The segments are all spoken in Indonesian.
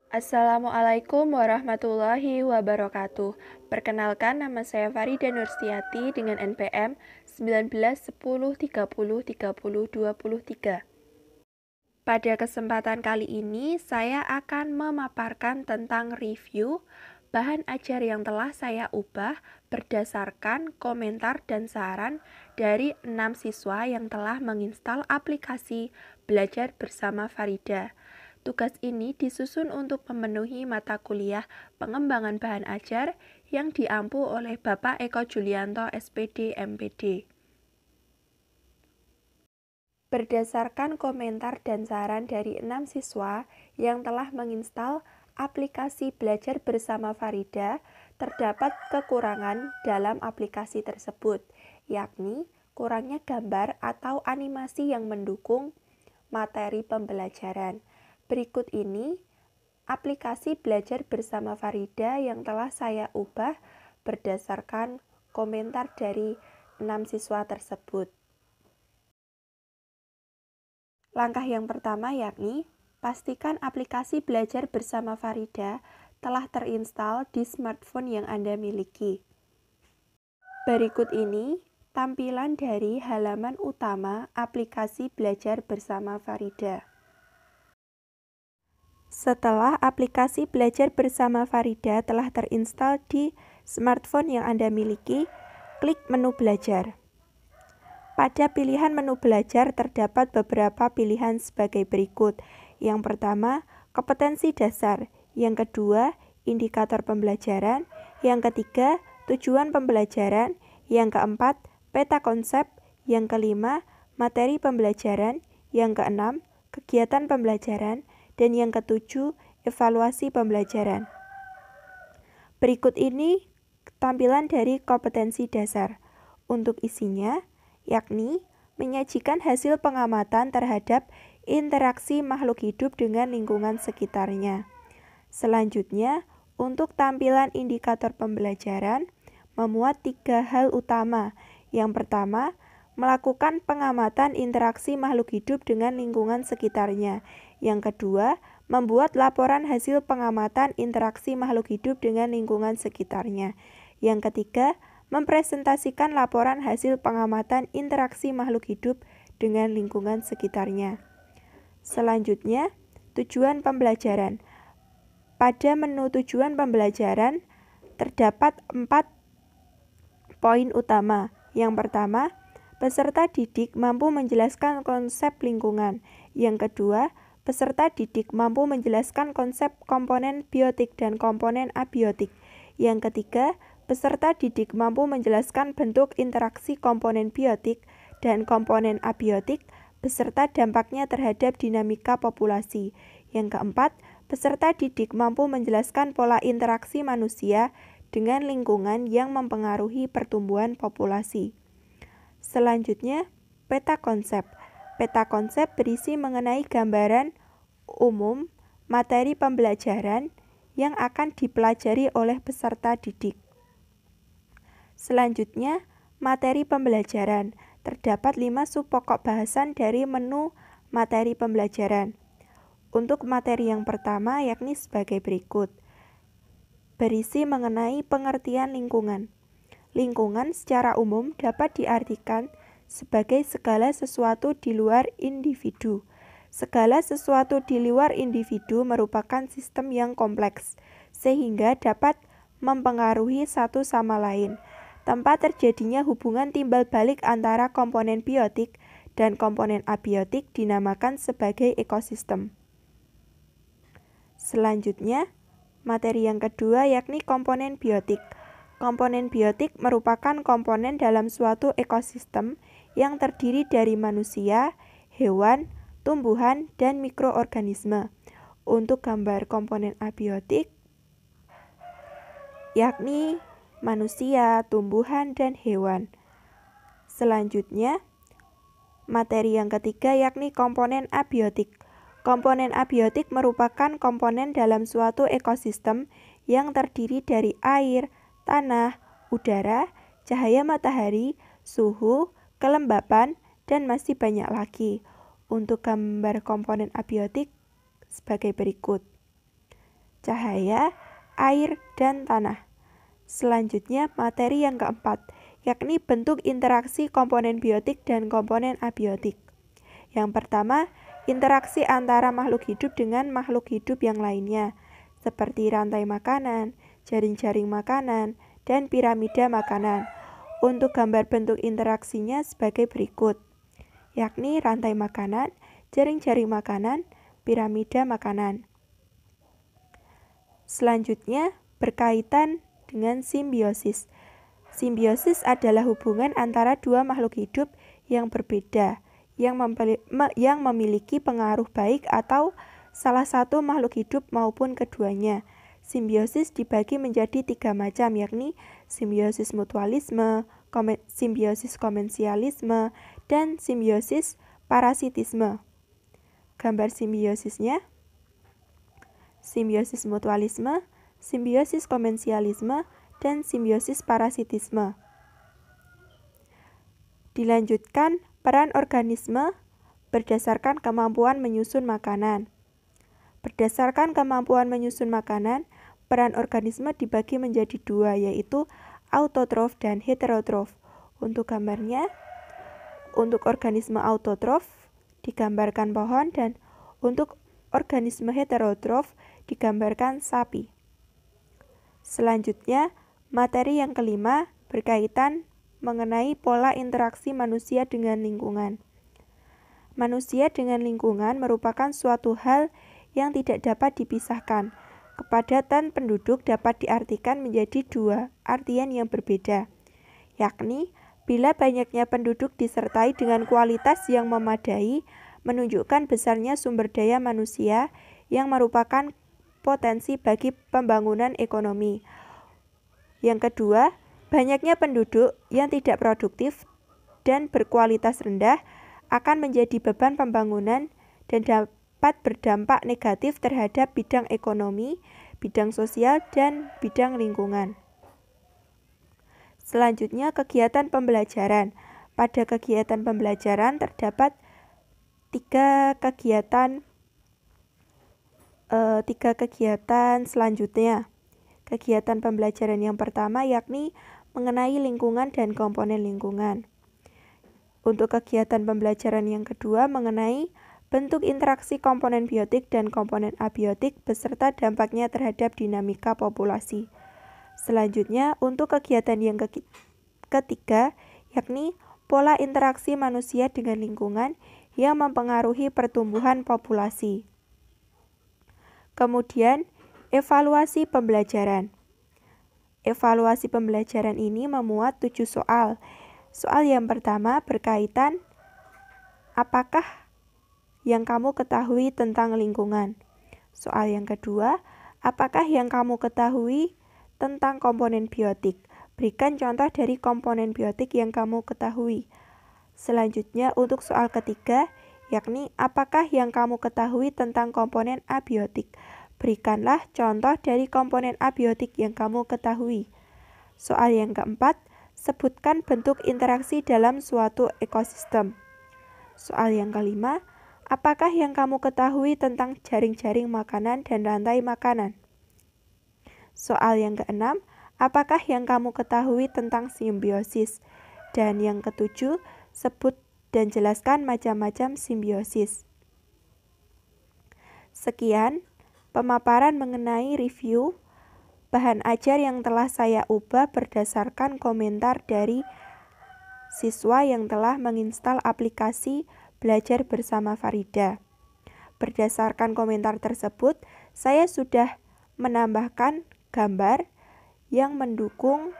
Assalamualaikum warahmatullahi wabarakatuh. Perkenalkan, nama saya Farida Nursiati dengan NPM 1910303023. Pada kesempatan kali ini, saya akan memaparkan tentang review bahan ajar yang telah saya ubah berdasarkan komentar dan saran dari 6 siswa yang telah menginstal aplikasi Belajar Bersama Farida. Tugas ini disusun untuk memenuhi mata kuliah pengembangan bahan ajar yang diampu oleh Bapak Eko Julianto, SPD, MPD. Berdasarkan komentar dan saran dari 6 siswa yang telah menginstal aplikasi Belajar Bersama Farida, terdapat kekurangan dalam aplikasi tersebut, yakni kurangnya gambar atau animasi yang mendukung materi pembelajaran. Berikut ini aplikasi Belajar Bersama Farida yang telah saya ubah berdasarkan komentar dari 6 siswa tersebut. Langkah yang pertama yakni pastikan aplikasi Belajar Bersama Farida telah terinstal di smartphone yang Anda miliki. Berikut ini tampilan dari halaman utama aplikasi Belajar Bersama Farida. Setelah aplikasi Belajar Bersama Farida telah terinstal di smartphone yang Anda miliki, klik menu Belajar. Pada pilihan menu belajar terdapat beberapa pilihan sebagai berikut. Yang pertama, kompetensi dasar. Yang kedua, indikator pembelajaran. Yang ketiga, tujuan pembelajaran. Yang keempat, peta konsep. Yang kelima, materi pembelajaran. Yang keenam, kegiatan pembelajaran. Dan yang ketujuh, evaluasi pembelajaran. Berikut ini tampilan dari kompetensi dasar. Untuk isinya, yakni menyajikan hasil pengamatan terhadap interaksi makhluk hidup dengan lingkungan sekitarnya. Selanjutnya, untuk tampilan indikator pembelajaran, memuat 3 hal utama. Yang pertama, melakukan pengamatan interaksi makhluk hidup dengan lingkungan sekitarnya. Yang kedua, membuat laporan hasil pengamatan interaksi makhluk hidup dengan lingkungan sekitarnya. Yang ketiga, mempresentasikan laporan hasil pengamatan interaksi makhluk hidup dengan lingkungan sekitarnya. Selanjutnya, tujuan pembelajaran. Pada menu tujuan pembelajaran, terdapat 4 poin utama. Yang pertama, peserta didik mampu menjelaskan konsep lingkungan. Yang kedua, peserta didik mampu menjelaskan konsep komponen biotik dan komponen abiotik. Yang ketiga, peserta didik mampu menjelaskan bentuk interaksi komponen biotik dan komponen abiotik beserta dampaknya terhadap dinamika populasi. Yang keempat, peserta didik mampu menjelaskan pola interaksi manusia dengan lingkungan yang mempengaruhi pertumbuhan populasi. Selanjutnya, peta konsep. Peta konsep berisi mengenai gambaran umum materi pembelajaran yang akan dipelajari oleh peserta didik. Selanjutnya, materi pembelajaran. Terdapat 5 sub pokok bahasan dari menu materi pembelajaran. Untuk materi yang pertama yakni sebagai berikut. Berisi mengenai pengertian lingkungan. Lingkungan secara umum dapat diartikan sebagai segala sesuatu di luar individu. Segala sesuatu di luar individu merupakan sistem yang kompleks, sehingga dapat mempengaruhi satu sama lain. Tempat terjadinya hubungan timbal balik antara komponen biotik dan komponen abiotik dinamakan sebagai ekosistem. Selanjutnya, materi yang kedua yakni komponen biotik. Komponen biotik merupakan komponen dalam suatu ekosistem yang terdiri dari manusia, hewan, tumbuhan, dan mikroorganisme. Untuk gambar komponen abiotik, yakni manusia, tumbuhan, dan hewan. Selanjutnya, materi yang ketiga yakni komponen abiotik. Komponen abiotik merupakan komponen dalam suatu ekosistem yang terdiri dari air, tanah, udara, cahaya matahari, suhu, kelembapan, dan masih banyak lagi. Untuk gambar komponen abiotik sebagai berikut. cahaya, air, dan tanah. Selanjutnya, materi yang keempat, yakni bentuk interaksi komponen biotik dan komponen abiotik. Yang pertama, interaksi antara makhluk hidup dengan makhluk hidup yang lainnya, seperti rantai makanan, jaring-jaring makanan, dan piramida makanan. Untuk gambar bentuk interaksinya sebagai berikut, yakni rantai makanan, jaring-jaring makanan, piramida makanan. Selanjutnya, berkaitan dengan simbiosis. Simbiosis adalah hubungan antara dua makhluk hidup yang berbeda, yang memiliki pengaruh baik atau salah satu makhluk hidup maupun keduanya. Simbiosis dibagi menjadi 3 macam, yakni simbiosis mutualisme, simbiosis komensialisme, dan simbiosis parasitisme. Gambar simbiosisnya: simbiosis mutualisme, simbiosis komensialisme, dan simbiosis parasitisme. Dilanjutkan, peran organisme berdasarkan kemampuan menyusun makanan. Berdasarkan kemampuan menyusun makanan, peran organisme dibagi menjadi 2, yaitu autotrof dan heterotrof. Untuk gambarnya, untuk organisme autotrof digambarkan pohon, dan untuk organisme heterotrof digambarkan sapi. Selanjutnya, materi yang kelima berkaitan mengenai pola interaksi manusia dengan lingkungan. Manusia dengan lingkungan merupakan suatu hal yang tidak dapat dipisahkan. Kepadatan penduduk dapat diartikan menjadi 2 artian yang berbeda, yakni bila banyaknya penduduk disertai dengan kualitas yang memadai, menunjukkan besarnya sumber daya manusia yang merupakan potensi bagi pembangunan ekonomi. Yang kedua, banyaknya penduduk yang tidak produktif dan berkualitas rendah akan menjadi beban pembangunan dan dapat berdampak negatif terhadap bidang ekonomi, bidang sosial, dan bidang lingkungan. Selanjutnya, kegiatan pembelajaran. Pada kegiatan pembelajaran terdapat tiga kegiatan selanjutnya. Kegiatan pembelajaran yang pertama yakni mengenai lingkungan dan komponen lingkungan. Untuk kegiatan pembelajaran yang kedua mengenai bentuk interaksi komponen biotik dan komponen abiotik beserta dampaknya terhadap dinamika populasi. Selanjutnya, untuk kegiatan yang ketiga yakni pola interaksi manusia dengan lingkungan yang mempengaruhi pertumbuhan populasi. Kemudian, evaluasi pembelajaran. Evaluasi pembelajaran ini memuat 7 soal. Soal yang pertama berkaitan apakah yang kamu ketahui tentang lingkungan. Soal yang kedua, apakah yang kamu ketahui tentang komponen biotik. Berikan contoh dari komponen biotik yang kamu ketahui. Selanjutnya, untuk soal ketiga, yakni apakah yang kamu ketahui tentang komponen abiotik. Berikanlah contoh dari komponen abiotik yang kamu ketahui. Soal yang keempat, sebutkan bentuk interaksi dalam suatu ekosistem. Soal yang kelima, apakah yang kamu ketahui tentang jaring-jaring makanan dan rantai makanan? Soal yang keenam, apakah yang kamu ketahui tentang simbiosis? Dan yang ketujuh, sebut dan jelaskan macam-macam simbiosis. Sekian pemaparan mengenai review bahan ajar yang telah saya ubah berdasarkan komentar dari siswa yang telah menginstal aplikasi Belajar Bersama Farida. Berdasarkan komentar tersebut, saya sudah menambahkan gambar yang mendukung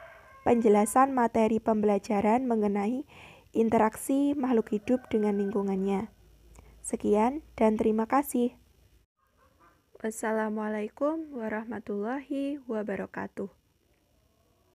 penjelasan materi pembelajaran mengenai interaksi makhluk hidup dengan lingkungannya. Sekian dan terima kasih. Wassalamualaikum warahmatullahi wabarakatuh.